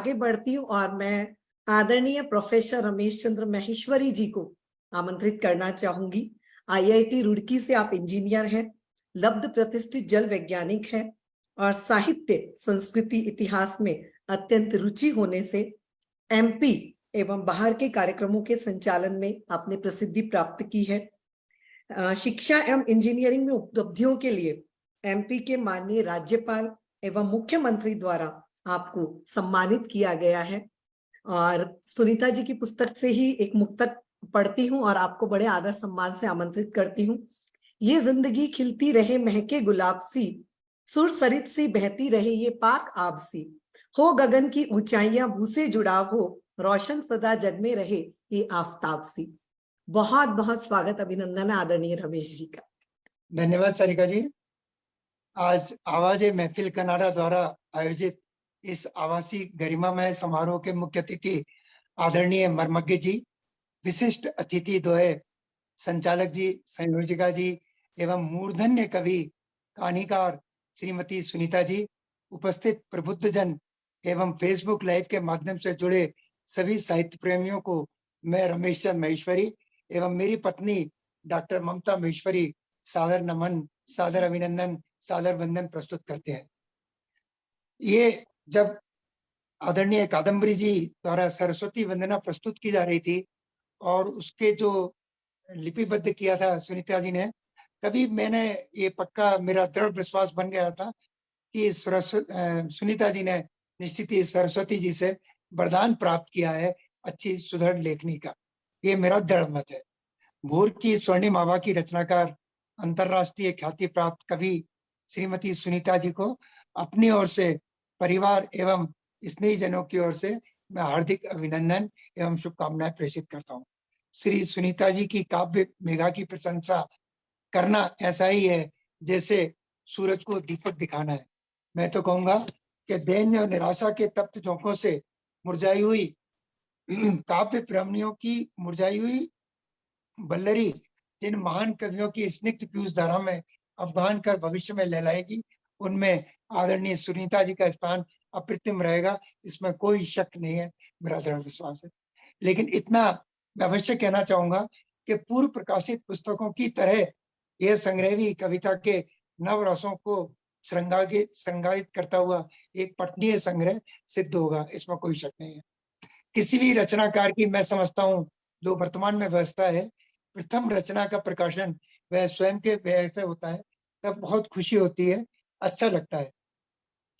आगे बढ़ती हूँ और मैं आदरणीय प्रोफेसर रमेश चंद्र माहेश्वरी जी को आमंत्रित करना चाहूंगी। आईआईटी रुड़की से आप इंजीनियर हैं, लब्ध प्रतिष्ठित जल वैज्ञानिक हैं और साहित्य, संस्कृति, इतिहास में अत्यंत रुचि होने से एमपी एवं बाहर के कार्यक्रमों के संचालन में आपने प्रसिद्धि प्राप्त की है। शिक्षा एवं इंजीनियरिंग में उपलब्धियों के लिए एमपी के माननीय राज्यपाल एवं मुख्यमंत्री द्वारा आपको सम्मानित किया गया है। और सुनीता जी की पुस्तक से ही एक मुक्तक पढ़ती हूँ और आपको बड़े आदर सम्मान से आमंत्रित करती हूँ। ये जिंदगी खिलती रहे महके गुलाब सी, सुर सरित सी बहती रहे ये पाक आब सी, हो गगन की ऊंचाइयां भू से जुड़ा हो, रोशन सदा जग में रहे ये आफताब सी। बहुत बहुत स्वागत, अभिनंदन आदरणीय रमेश जी का। धन्यवाद सारिका जी। आज आवाज महफिल कनाडा द्वारा आयोजित इस आवासीय गरिमामय समारोह के मुख्य अतिथि आदरणीय मर्मज्ञ जी, विशिष्ट अतिथि द्वय संचालक जी, संयोजिका जी एवं मूर्धन्य कवि कहानीकार श्रीमती सुनीता जी, उपस्थित प्रबुद्धजन एवं फेसबुक लाइव के माध्यम से जुड़े सभी साहित्य प्रेमियों को मैं रमेश चंद्र माहेश्वरी एवं मेरी पत्नी डॉक्टर ममता माहेश्वरी सादर नमन, सादर अभिनंदन, सादर वंदन प्रस्तुत करते हैं। ये जब आदरणीय कादम्बरी जी द्वारा सरस्वती वंदना प्रस्तुत की जा रही थी और उसके जो लिपिबद्ध किया था सुनीता जी ने, तभी मैंने ये पक्का मेरा दृढ़ विश्वास बन गया था कि सुनीता जी ने निश्चित ही सरस्वती जी से वरदान प्राप्त किया है अच्छी सुदृढ़ लेखनी का। ये मेरा दृढ़ मत है। भोर की स्वर्णिम आभा की रचनाकार, अंतरराष्ट्रीय ख्याति प्राप्त कवि श्रीमती सुनीता जी को अपनी ओर से, परिवार एवं स्नेहीजनों की ओर से मैं हार्दिक अभिनंदन एवं शुभकामनाएं प्रेषित करता हूँ। श्री सुनीता जी की काव्य मेघा की प्रशंसा करना ऐसा ही है जैसे सूरज को दीपक दिखाना है। मैं तो कहूंगा कि दैन्य और निराशा के तप्त झोंकों से मुरझाई हुई काव्य प्रेमियों की मुरझाई हुई बल्लरी जिन महान कवियों की स्निग्ध पीयूष धारा में अफगान कर भविष्य में लहलाएगी, उनमें आदरणीय सुनीता जी का स्थान अप्रतिम रहेगा, इसमें कोई शक नहीं है, मेरा दृढ़ विश्वास है। लेकिन इतना मैं अवश्य कहना चाहूंगा कि पूर्व प्रकाशित पुस्तकों की तरह यह संग्रह भी कविता के नव रसों को श्रृंगारित करता हुआ एक पठनीय संग्रह सिद्ध होगा, इसमें कोई शक नहीं है। किसी भी रचनाकार की मैं समझता हूँ जो वर्तमान में व्यवस्था है, प्रथम रचना का प्रकाशन वह स्वयं के व्यय से होता है, तब बहुत खुशी होती है, अच्छा लगता है।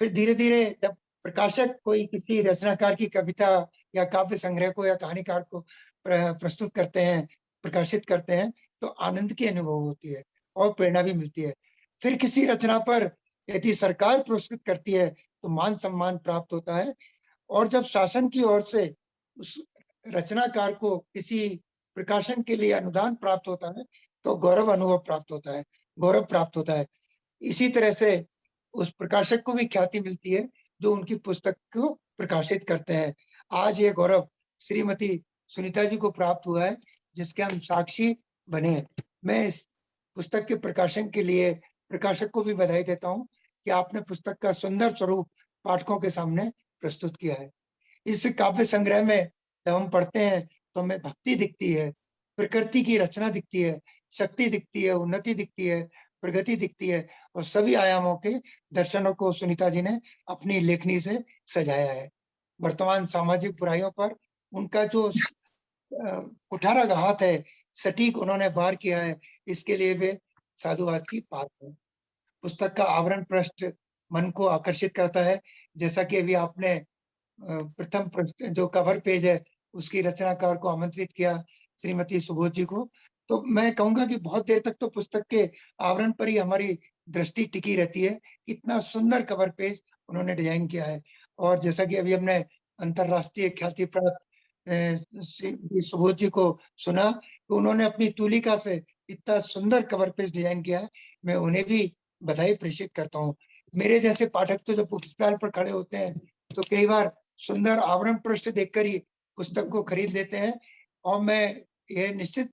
फिर धीरे धीरे जब प्रकाशक कोई किसी रचनाकार की कविता या काव्य संग्रह को या कहानीकार को प्रस्तुत करते हैं, प्रकाशित करते हैं, तो आनंद की अनुभव होती है और प्रेरणा भी मिलती है। फिर किसी रचना पर यदि सरकार पुरस्कृत करती है तो मान सम्मान प्राप्त होता है, और जब शासन की ओर से उस रचनाकार को किसी प्रकाशन के लिए अनुदान प्राप्त होता है तो गौरव अनुभव प्राप्त होता है, गौरव प्राप्त होता है। इसी तरह से उस प्रकाशक को भी ख्याति मिलती है जो उनकी पुस्तक को प्रकाशित करते हैं। आज ये गौरव श्रीमती सुनीता जी को प्राप्त हुआ है, जिसके हम साक्षी बने हैं। मैं इस पुस्तक के प्रकाशन के लिए प्रकाशक को भी बधाई देता हूँ कि आपने पुस्तक का सुंदर स्वरूप पाठकों के सामने प्रस्तुत किया है। इस काव्य संग्रह में जब हम पढ़ते हैं तो हमें भक्ति दिखती है, प्रकृति की रचना दिखती है, शक्ति दिखती है, उन्नति दिखती है, प्रगति दिखती है, और सभी आयामों के दर्शनों को सुनीता जी ने अपनी लेखनी से सजाया है। वर्तमान सामाजिक बुराइयों पर उनका जो कुठारा हाथ है, सटीक उन्होंने वार किया है, इसके लिए वे साधुवाद की पात्र है। पुस्तक का आवरण पृष्ठ मन को आकर्षित करता है, जैसा कि अभी आपने प्रथम जो कवर पेज है उसकी रचनाकार को आमंत्रित किया, श्रीमती सुबोध जी को, तो मैं कहूंगा कि बहुत देर तक तो पुस्तक के आवरण पर ही हमारी दृष्टि टिकी रहती है। इतना सुंदर कवर पेज उन्होंने डिजाइन किया है। और जैसा कि अभी हमने अंतरराष्ट्रीय ख्याति प्राप्त श्री सुबोध जी को सुना, तो उन्होंने अपनी तूलिका से इतना सुंदर कवर पेज डिजाइन किया है, मैं उन्हें भी बधाई प्रेषित करता हूँ। मेरे जैसे पाठक तो जब पुस्तकालय पर खड़े होते हैं तो कई बार सुंदर आवरण पृष्ठ देखकर ही पुस्तक को खरीद लेते हैं। और मैं ये निश्चित,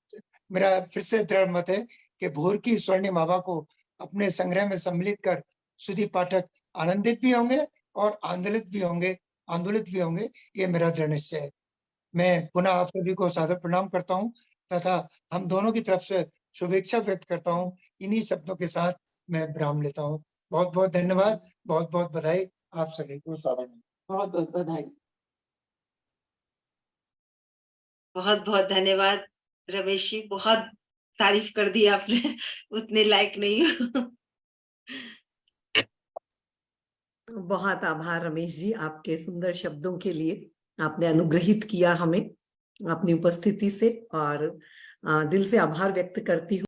मेरा फिर से दृढ़ मत है कि भोर की स्वर्णिम आभा को अपने संग्रह में सम्मिलित कर सुधी पाठक आनंदित भी होंगे और आंदोलित भी होंगे, आंदोलित भी होंगे, ये मेरा दृढ़ निश्चय है। मैं पुनः आप सभी को सादर प्रणाम करता हूँ तथा हम दोनों की तरफ से शुभेच्छा व्यक्त करता हूँ। इन्हीं शब्दों के साथ मैं विराम लेता हूँ। बहुत-बहुत धन्यवाद, बहुत-बहुत बधाई आप सभी को सादर बहुत बहुत बधाई। बहुत बहुत धन्यवाद रमेश जी, बहुत तारीफ कर दी आपने। उतने लायक नहीं हो। बहुत आभार रमेश जी आपके सुंदर शब्दों के लिए। आपने अनुग्रहित किया हमें अपनी उपस्थिति से, और दिल से आभार व्यक्त करती हूँ।